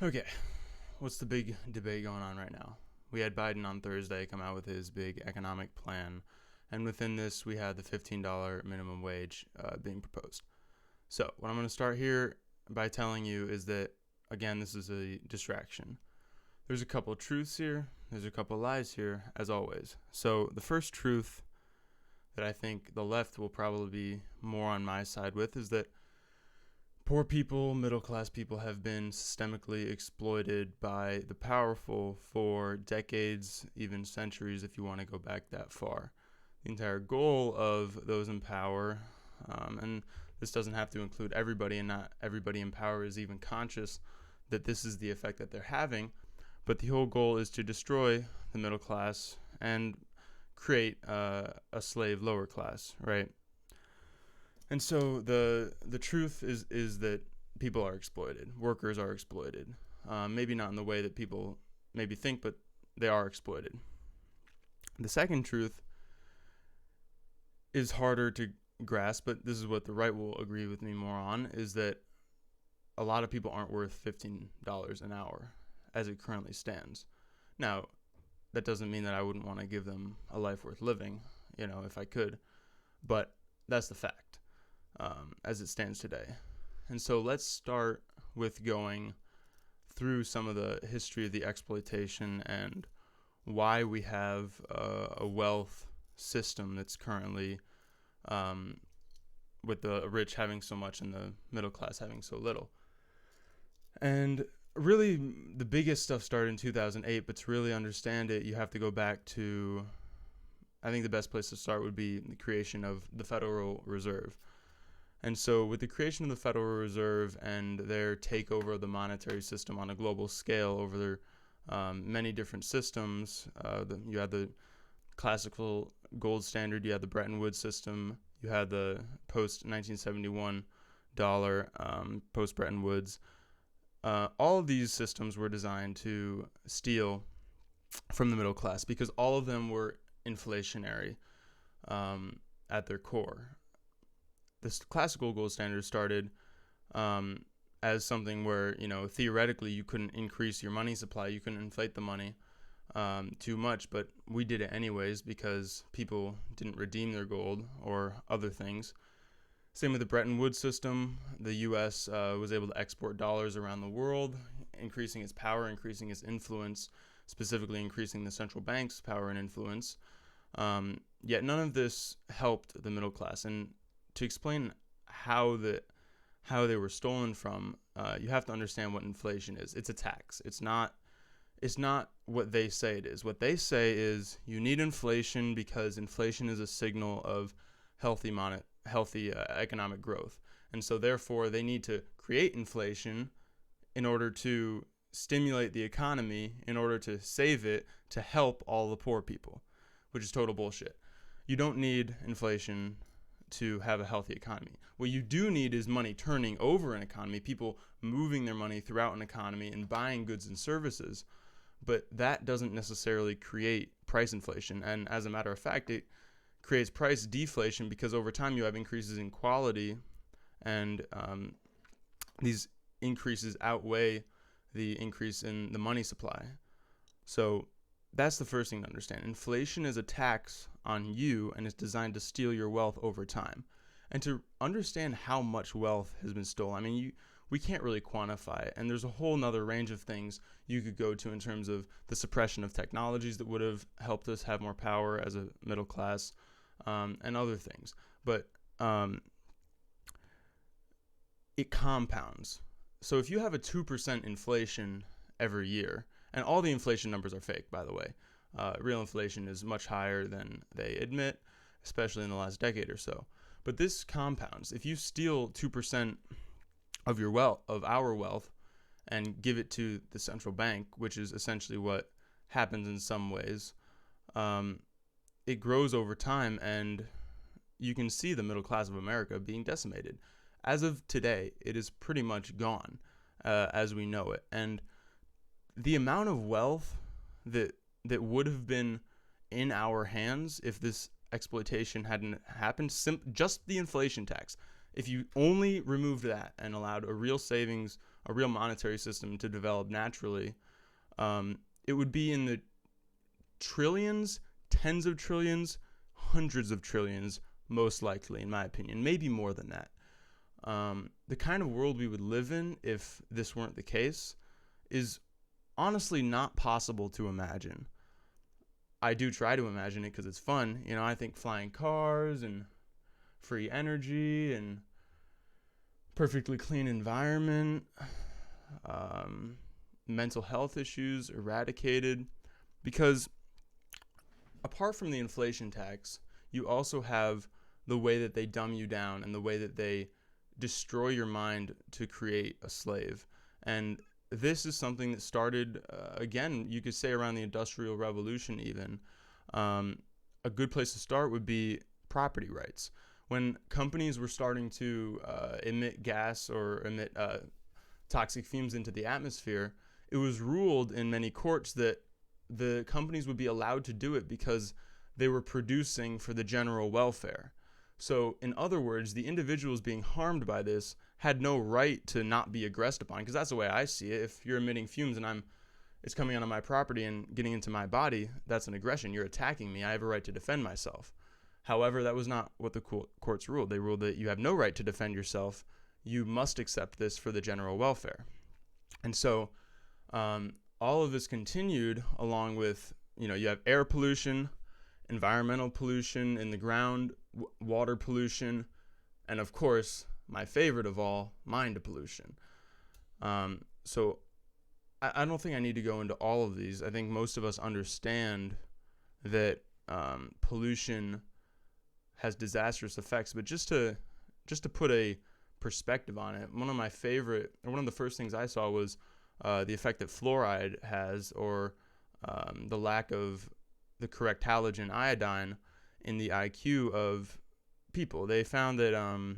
Okay, what's the big debate going on right now? We had Biden on Thursday come out with his big economic plan, and within this, we had the $15 minimum wage being proposed. So, what I'm going to start here by telling you is that, again, this is a distraction. There's a couple of truths here, there's a couple of lies here, as always. So, the first truth that I think the left will probably be more on my side with is that poor people, middle class people have been systemically exploited by the powerful for decades, even centuries, if you want to go back that far. The entire goal of those in power, and this doesn't have to include everybody, and not everybody in power is even conscious that this is the effect that they're having, but the whole goal is to destroy the middle class and create a slave lower class, right? And so the truth is that people are exploited, workers are exploited. Maybe not in the way that people maybe think, but they are exploited. The second truth is harder to grasp, but this is what the right will agree with me more on, is that a lot of people aren't worth $15 an hour as it currently stands. Now, that doesn't mean that I wouldn't want to give them a life worth living, if I could, but that's the fact as it stands today. And so let's start with going through some of the history of the exploitation and why we have a wealth system that's currently with the rich having so much and the middle class having so little. And really, the biggest stuff started in 2008, but to really understand it, you have to go back to, I think the best place to start would be the creation of the Federal Reserve. And so with the creation of the Federal Reserve and their takeover of the monetary system on a global scale over their many different systems, you had the classical gold standard, you had the Bretton Woods system, you had the post-1971 dollar, post-Bretton Woods. All of these systems were designed to steal from the middle class because all of them were inflationary at their core. This classical gold standard started as something where, theoretically you couldn't increase your money supply, you couldn't inflate the money too much, but we did it anyways because people didn't redeem their gold or other things. Same with the Bretton Woods system. The U.S. Was able to export dollars around the world, increasing its power, increasing its influence, specifically increasing the central bank's power and influence. Yet none of this helped the middle class. And to explain how they were stolen from, you have to understand what inflation is. It's a tax. It's not what they say it is. What they say is you need inflation because inflation is a signal of healthy economic growth. And so therefore they need to create inflation in order to stimulate the economy, in order to save it, to help all the poor people, which is total bullshit. You don't need inflation to have a healthy economy. What you do need is money turning over an economy, people moving their money throughout an economy and buying goods and services. But that doesn't necessarily create price inflation. And as a matter of fact, it creates price deflation because over time you have increases in quality, and these increases outweigh the increase in the money supply. So that's the first thing to understand. Inflation is a tax on you, and it's designed to steal your wealth over time. And to understand how much wealth has been stolen, we can't really quantify it. And there's a whole nother range of things you could go to in terms of the suppression of technologies that would have helped us have more power as a middle class, and other things. But it compounds. So if you have a 2% inflation every year, and all the inflation numbers are fake, by the way. Real inflation is much higher than they admit, especially in the last decade or so. But this compounds. If you steal 2% of our wealth, and give it to the central bank, which is essentially what happens in some ways, it grows over time, and you can see the middle class of America being decimated. As of today, it is pretty much gone as we know it. And the amount of wealth that would have been in our hands if this exploitation hadn't happened, just the inflation tax, if you only removed that and allowed a real savings a real monetary system to develop naturally, it would be in the trillions, tens of trillions, hundreds of trillions, most likely, in my opinion, maybe more than that. The kind of world we would live in if this weren't the case is honestly not possible to imagine. I do try to imagine it because it's fun. I think flying cars and free energy and perfectly clean environment, mental health issues eradicated, because apart from the inflation tax, you also have the way that they dumb you down and the way that they destroy your mind to create a slave. And this is something that started, again, you could say around the Industrial Revolution even. A good place to start would be property rights. When companies were starting to emit gas or emit toxic fumes into the atmosphere, it was ruled in many courts that the companies would be allowed to do it because they were producing for the general welfare. So, in other words, the individuals being harmed by this had no right to not be aggressed upon, because that's the way I see it. If you're emitting fumes and it's coming onto my property and getting into my body, that's an aggression. You're attacking me. I have a right to defend myself. However, that was not what the courts ruled. They ruled that you have no right to defend yourself. You must accept this for the general welfare. And so all of this continued along with, you have air pollution, environmental pollution in the ground, water pollution, and of course, my favorite of all, mind pollution. So I don't think I need to go into all of these. I think most of us understand that pollution has disastrous effects, but just to put a perspective on it, one of the first things I saw was the effect that fluoride has, or the lack of the correct halogen iodine in the IQ of people. They found that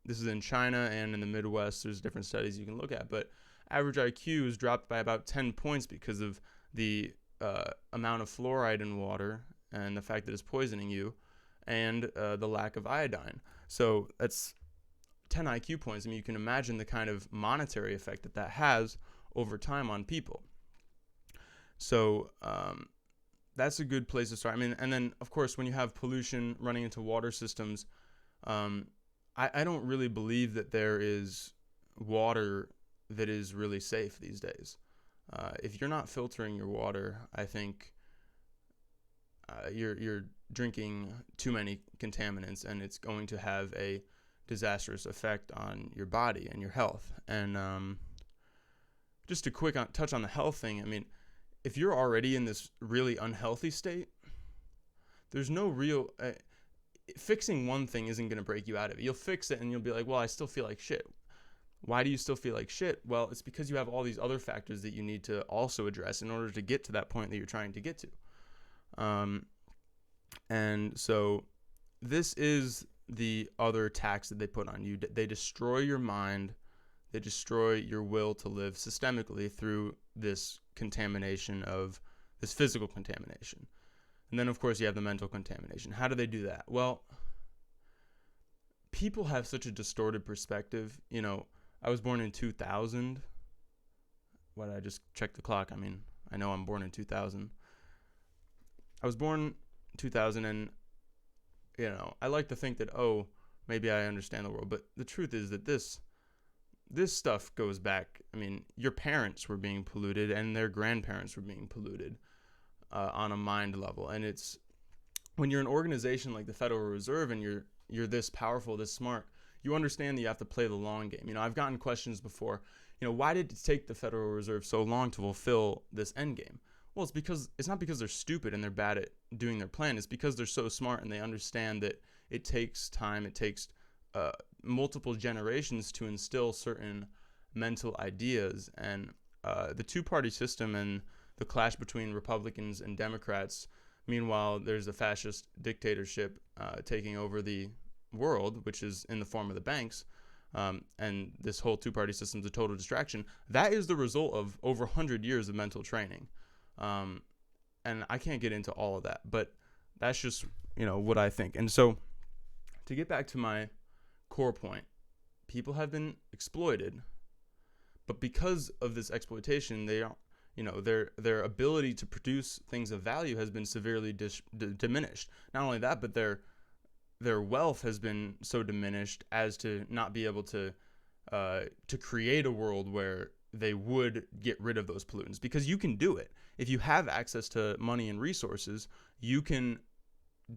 this is in China and in the Midwest. There's different studies you can look at, but average IQ is dropped by about 10 points because of the amount of fluoride in water and the fact that it's poisoning you, and the lack of iodine. So that's 10 IQ points. I mean, you can imagine the kind of monetary effect that has over time on people. So that's a good place to start. I mean, and then, of course, when you have pollution running into water systems, I don't really believe that there is water that is really safe these days. If you're not filtering your water, I think you're drinking too many contaminants, and it's going to have a disastrous effect on your body and your health. And just a quick touch on the health thing. I mean, if you're already in this really unhealthy state, there's no real fixing one thing isn't going to break you out of it. You'll fix it and you'll be like, well, I still feel like shit. Why do you still feel like shit? Well, it's because you have all these other factors that you need to also address in order to get to that point that you're trying to get to. And so this is the other tax that they put on you. They destroy your mind. They destroy your will to live systemically through this contamination of this physical contamination. And then, of course, you have the mental contamination. How do they do that? Well, people have such a distorted perspective. I was born in 2000. Why did I just check the clock? I mean, I know I'm born in 2000. I was born 2000, and, I like to think that, maybe I understand the world. But the truth is that this stuff goes back. I mean, your parents were being polluted, and their grandparents were being polluted on a mind level. And it's when you're an organization like the Federal Reserve and you're this powerful, this smart, you understand that you have to play the long game. I've gotten questions before, why did it take the Federal Reserve so long to fulfill this end game? Well, it's not because they're stupid and they're bad at doing their plan. It's because they're so smart and they understand that it takes time, it takes multiple generations to instill certain mental ideas. And the two-party system and the clash between Republicans and Democrats, meanwhile, there's a fascist dictatorship taking over the world, which is in the form of the banks, and this whole two-party system is a total distraction. That is the result of over 100 years of mental training. And I can't get into all of that, but that's just, what I think. And so to get back to my core point, people have been exploited But because of this exploitation, they don't, their ability to produce things of value has been severely diminished. Not only that, but their wealth has been so diminished as to not be able to create a world where they would get rid of those pollutants, because you can do it. If you have access to money and resources, you can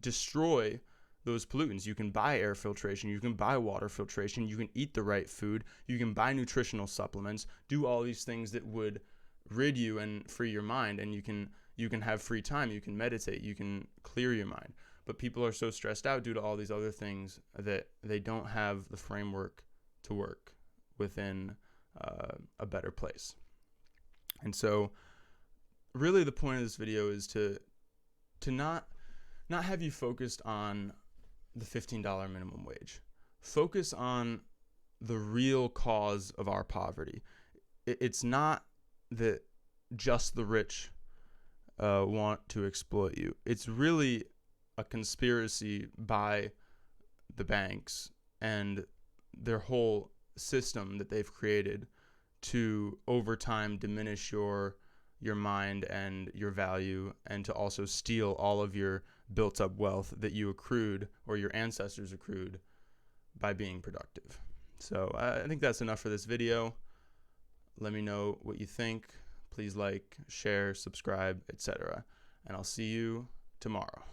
destroy those pollutants. You can buy air filtration, you can buy water filtration, you can eat the right food, you can buy nutritional supplements, do all these things that would rid you and free your mind, and you can have free time, you can meditate, you can clear your mind. But people are so stressed out due to all these other things that they don't have the framework to work within a better place. And so really the point of this video is to not have you focused on the $15 minimum wage. Focus on the real cause of our poverty. It's not that just the rich want to exploit you. It's really a conspiracy by the banks and their whole system that they've created to over time diminish your mind and your value, and to also steal all of your built up wealth that you accrued or your ancestors accrued by being productive. So I think that's enough for this video. Let me know what you think. Please like, share, subscribe, etc. And I'll see you tomorrow.